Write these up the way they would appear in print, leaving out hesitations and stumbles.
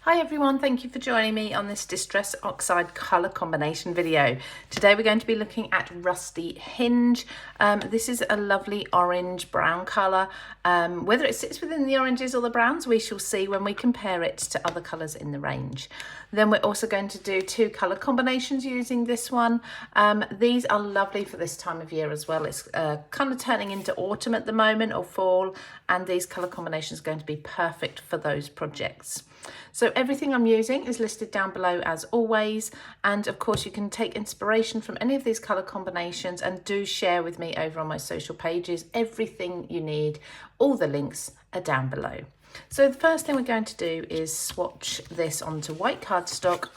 Hi everyone, thank you for joining me on this Distress Oxide colour combination video. Today we're going to be looking at Rusty Hinge. This is a lovely orange brown colour. Whether it sits within the oranges or the browns we shall see when we compare it to other colours in the range. Then we're also going to do two colour combinations using this one. These are lovely for this time of year as well. It's kind of turning into autumn at the moment, or fall, and these colour combinations are going to be perfect for those projects. So everything I'm using is listed down below as always, and of course you can take inspiration from any of these colour combinations and do share with me over on my social pages. Everything you need, all the links are down below. So the first thing we're going to do is swatch this onto white cardstock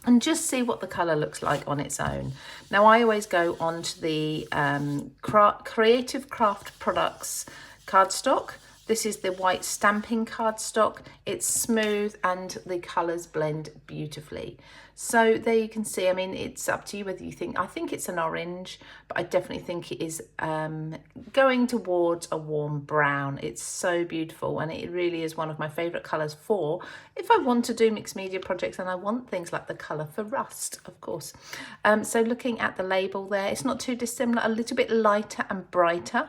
and just see what the colour looks like on its own. Now I always go onto the Creative Craft Products cardstock. This is the white stamping cardstock. It's smooth and the colours blend beautifully. So there you can see, I mean, it's up to you whether you think, I think it's an orange, but I definitely think it is going towards a warm brown. It's so beautiful, and it really is one of my favourite colours for if I want to do mixed media projects and I want things like the colour for rust, of course. So looking at the label there, it's not too dissimilar, a little bit lighter and brighter.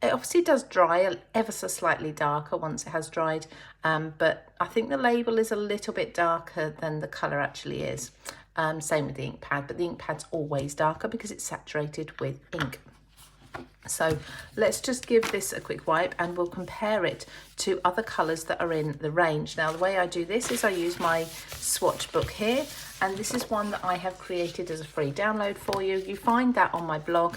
It obviously does dry ever so slightly darker once it has dried, but I think the label is a little bit darker than the colour actually is. Same with the ink pad, but the ink pad's always darker because it's saturated with ink. So let's just give this a quick wipe and we'll compare it to other colours that are in the range. Now the way I do this is I use my swatch book here, and this is one that I have created as a free download for you. You find that on my blog.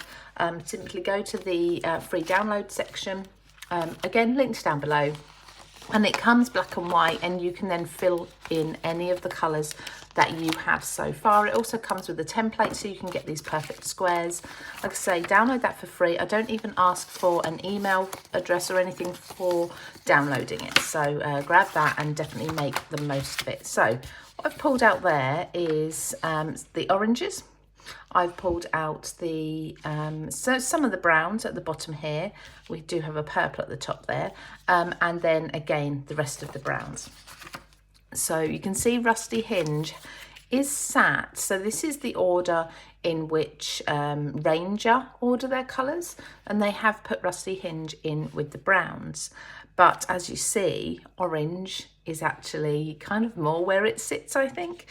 Simply go to the free download section, again linked down below, and it comes black and white, and you can then fill in any of the colours that you have so far. It also comes with a template so you can get these perfect squares. Like I say, download that for free. I don't even ask for an email address or anything for downloading it, so grab that and definitely make the most of it. So what I've pulled out there is the oranges. I've pulled out the so some of the browns at the bottom here. We do have a purple at the top there, and then again the rest of the browns. So you can see Rusty Hinge is sat. So this is the order in which Ranger order their colours, and they have put Rusty Hinge in with the browns. But as you see, orange is actually kind of more where it sits, I think.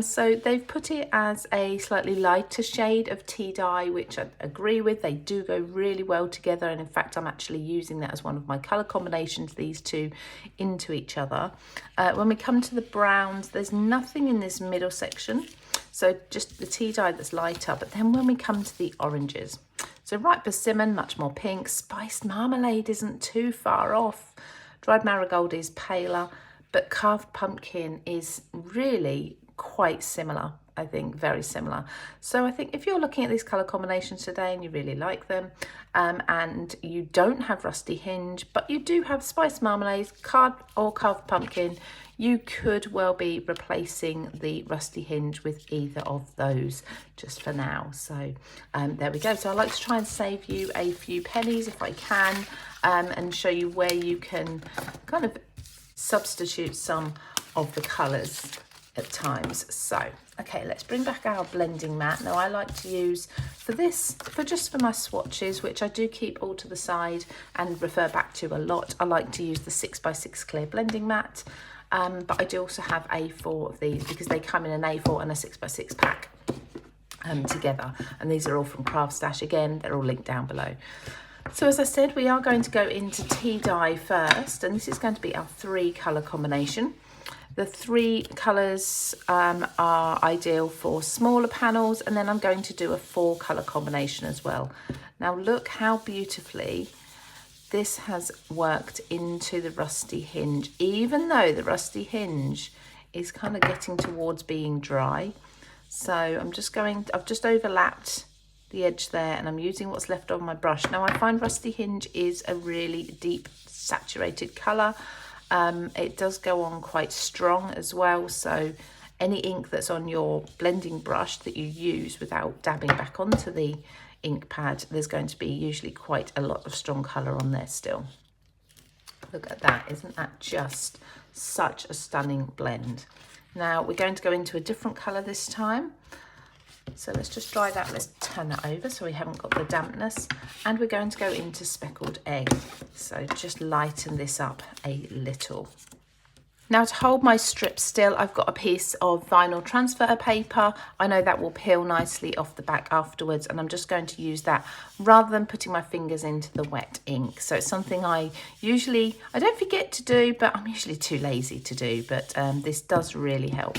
So they've put it as a slightly lighter shade of tea dye, which I agree with. They do go really well together. And in fact, I'm actually using that as one of my colour combinations, these two into each other. When we come to the browns, there's nothing in this middle section. So just the tea dye that's lighter. But then when we come to the oranges, so ripe persimmon, much more pink. Spiced marmalade isn't too far off. Dried marigold is paler, but carved pumpkin is really quite similar, I think, very similar. So I think if you're looking at these colour combinations today and you really like them, and you don't have Rusty Hinge, but you do have spiced marmalade, carved pumpkin, you could well be replacing the Rusty Hinge with either of those just for now. So there we go. So I like to try and save you a few pennies if I can, and show you where you can kind of substitute some of the colours at times. So okay, let's bring back our blending mat. Now I like to use for this, just for my swatches, which I do keep all to the side and refer back to a lot, I like to use the 6x6 clear blending mat. But I do also have A4 of these because they come in an A4 and a 6x6 pack together, and these are all from Craft Stash. Again, they're all linked down below. So as I said, we are going to go into tea dye first, and this is going to be our 3 colour combination. The 3 colours are ideal for smaller panels, and then I'm going to do a 4 colour combination as well. Now look how beautifully this has worked into the Rusty Hinge, even though the Rusty Hinge is kind of getting towards being dry. So I've just overlapped the edge there, and I'm using what's left on my brush. Now I find Rusty Hinge is a really deep saturated colour. It does go on quite strong as well, so any ink that's on your blending brush that you use without dabbing back onto the ink pad, there's going to be usually quite a lot of strong colour on there still. Look at that, isn't that just Such a stunning blend. Now we're going to go into a different colour this time. So let's just dry that. Let's turn that over so we haven't got the dampness. And we're going to go into Speckled Egg. So just lighten this up a little. Now to hold my strip still, I've got a piece of vinyl transfer paper. I know that will peel nicely off the back afterwards, and I'm just going to use that rather than putting my fingers into the wet ink. So it's something I don't forget to do, but I'm usually too lazy to do, but this does really help.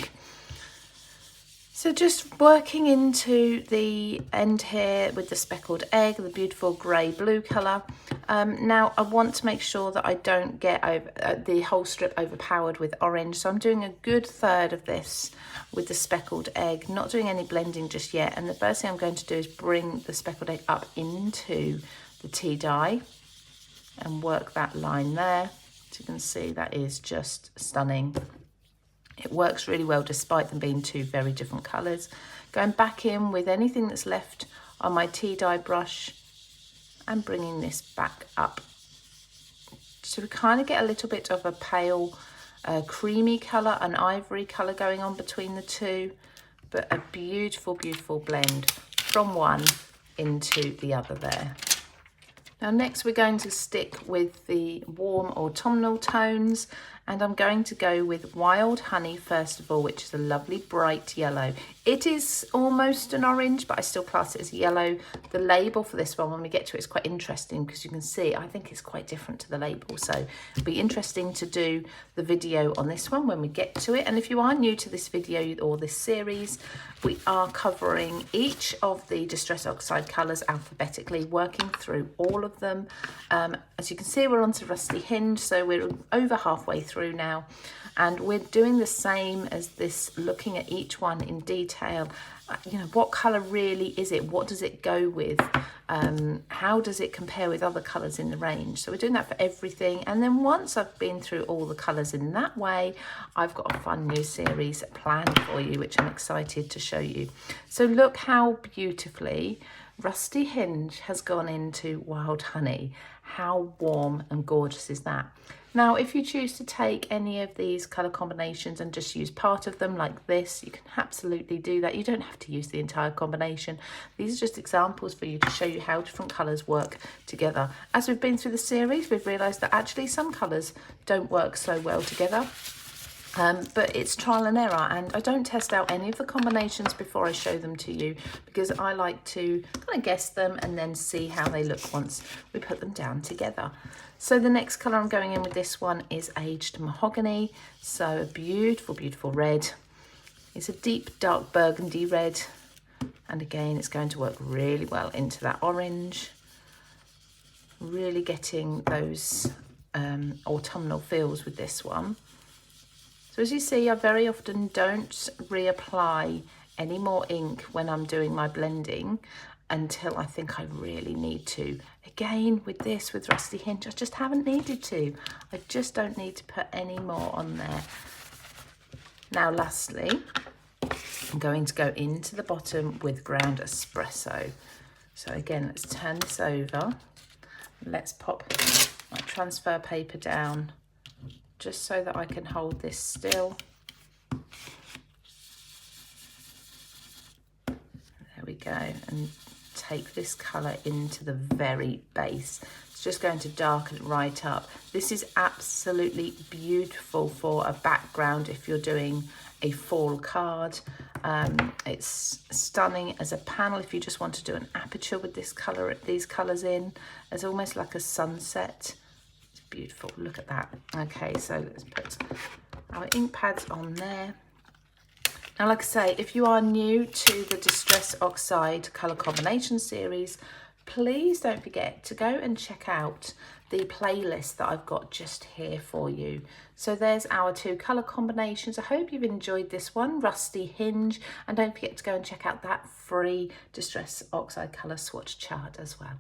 So just working into the end here with the Speckled Egg, the beautiful grey-blue colour. Now I want to make sure that I don't get the whole strip overpowered with orange. So I'm doing a good third of this with the Speckled Egg, not doing any blending just yet. And the first thing I'm going to do is bring the Speckled Egg up into the tea dye and work that line there. So you can see that is just stunning. It works really well despite them being two very different colours. Going back in with anything that's left on my tea dye brush and bringing this back up. So we kind of get a little bit of a pale creamy colour, an ivory colour going on between the two, but a beautiful, beautiful blend from one into the other there. Now next we're going to stick with the warm autumnal tones, and I'm going to go with Wild Honey first of all, which is a lovely bright yellow. It is almost an orange, but I still class it as yellow. The label for this one, when we get to it, is quite interesting because you can see, I think it's quite different to the label. So it'll be interesting to do the video on this one when we get to it. And if you are new to this video or this series, we are covering each of the Distress Oxide colours alphabetically, working through all of them. As you can see, we're on to Rusty Hinge, so we're over halfway through now. And we're doing the same as this, looking at each one in detail. You know, what colour really is it? What does it go with? How does it compare with other colours in the range? So we're doing that for everything. And then once I've been through all the colours in that way, I've got a fun new series planned for you, which I'm excited to show you. So look how beautifully Rusty Hinge has gone into Wild Honey. How warm and gorgeous is that? Now, if you choose to take any of these colour combinations and just use part of them like this, you can absolutely do that. You don't have to use the entire combination. These are just examples for you to show you how different colours work together. As we've been through the series, we've realised that actually some colours don't work so well together. But it's trial and error, and I don't test out any of the combinations before I show them to you because I like to kind of guess them and then see how they look once we put them down together. So the next colour I'm going in with this one is Aged Mahogany. So a beautiful, beautiful red. It's a deep dark burgundy red, and again it's going to work really well into that orange. Really getting those autumnal feels with this one. So as you see, I very often don't reapply any more ink when I'm doing my blending until I think I really need to. Again, with this, with Rusty Hinge, I just haven't needed to. I just don't need to put any more on there. Now, lastly, I'm going to go into the bottom with Ground Espresso. So again, let's turn this over. Let's pop my transfer paper down just so that I can hold this still. There we go, and take this colour into the very base. It's just going to darken it right up. This is absolutely beautiful for a background if you're doing a fall card. It's stunning as a panel if you just want to do an aperture with this colour, these colours in, as almost like a sunset. Beautiful, look at that. Okay, so let's put our ink pads on there. Now, like I say, if you are new to the Distress Oxide colour combination series, please don't forget to go and check out the playlist that I've got just here for you. So there's our two colour combinations. I hope you've enjoyed this one, Rusty Hinge, and don't forget to go and check out that free Distress Oxide colour swatch chart as well.